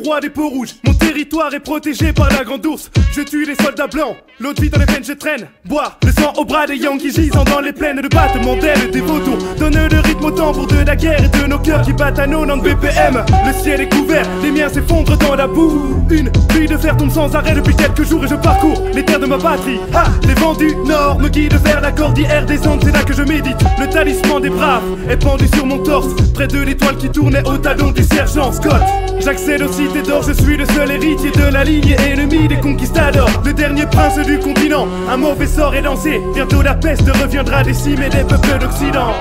roi des peaux rouges. Mon territoire est protégé par la grande ours. Je tue les soldats blancs, l'autre vie dans les veines je traîne. Boire le sang au bras des Yankees gisant dans les plaines de battement d'ailes des vautours. Donne le rythme au tambour de la guerre et de nos cœurs qui battent à 90 BPM. Le ciel est couvert, les miens s'effondrent dans la boue. Une pluie de fer tombe sans arrêt depuis quelques jours et je parcours les terres de ma patrie. Ah, les vents du nord me guident vers la cordillère des Andes, c'est là que je médite. Le talisman des braves est pendu sur mon torse, près de l'étoile qui tournait au talon du sergent Scott. J'accède aux cités d'or, je suis le seul héritier de la lignée ennemie des conquistadors. Le dernier prince du continent, un mauvais sort est lancé. Bientôt la peste reviendra décimer les peuples d'Occident.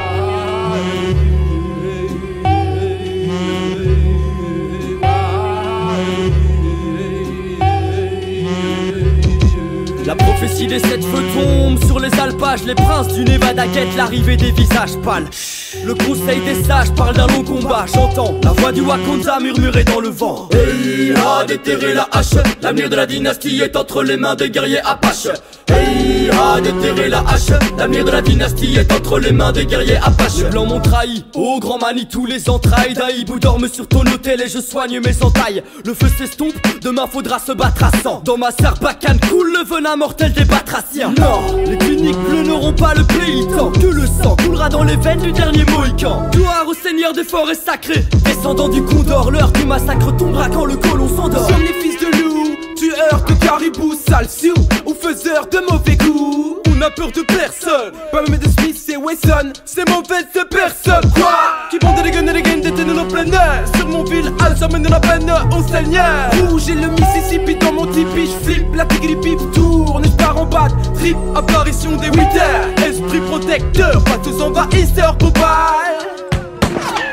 La prophétie des 7 feux tombe sur les alpages. Les princes du Nevada guettent l'arrivée des visages pâles. Le conseil des sages parle d'un long combat. J'entends la voix du Wakanda murmurer dans le vent. Hey, a déterré la hache. L'avenir de la dynastie est entre les mains des guerriers apaches. Hey, a déterré la hache. L'avenir de la dynastie est entre les mains des guerriers apaches. Les blancs m'ont trahi, oh grand Manitou, les entrailles d'un hibou dorment sur ton hôtel et je soigne mes entailles. Le feu s'estompe, demain faudra se battre à 100. Dans ma sarbacane coule le venin mortel des batraciens. Non, les tuniques bleues n'auront pas le pays tant que le sang coulera dans les veines du dernier Mohican. Gloire au seigneur des forêts sacrées, descendant du Condor, l'heure du massacre tombera quand le colon s'endort. Nous sommes les fils de loup, tueurs de caribous, sales sioux ou faiseurs de mauvais goût. On n'a peur de personne, pas même de Smith et Wesson, c'est mauvaise personne. Quoi? Qui vendent des guns et des gains d'été dans nos pleines airs. Sur mon ville, Alzheimer de la peine au Seigneur. Rouge et le Mississippi dans mon tipi, j'flippe, la tigre pif tourne et j'pars en bas. Trip, apparition des 8 heures. Esprit protecteur, pas tous envahisseurs, Popeye.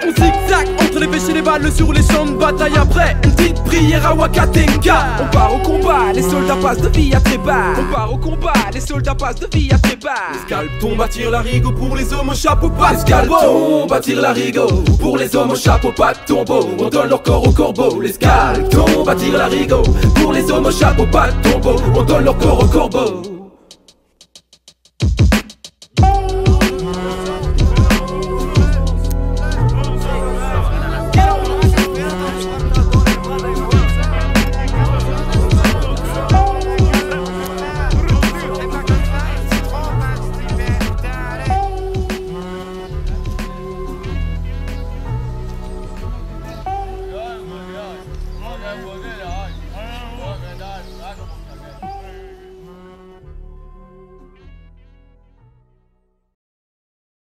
On zigzag entre les pêches et les balles sur les champs de bataille. Après une petite prière à Wakatenga. On part au combat, les soldats passent de vie à très bas. On part au combat, les soldats passent de vie à très bas. L'escalpe tombe à tire l'arigot pour les hommes au chapeau pas de tombeau. Tombe à tire l'arigot pour les hommes au chapeau pas de tombeau. On donne leur corps au corbeau. L'escalpe tombe à tire l'arigot pour les hommes au chapeau pas de tombeau. On donne leur corps au corbeau.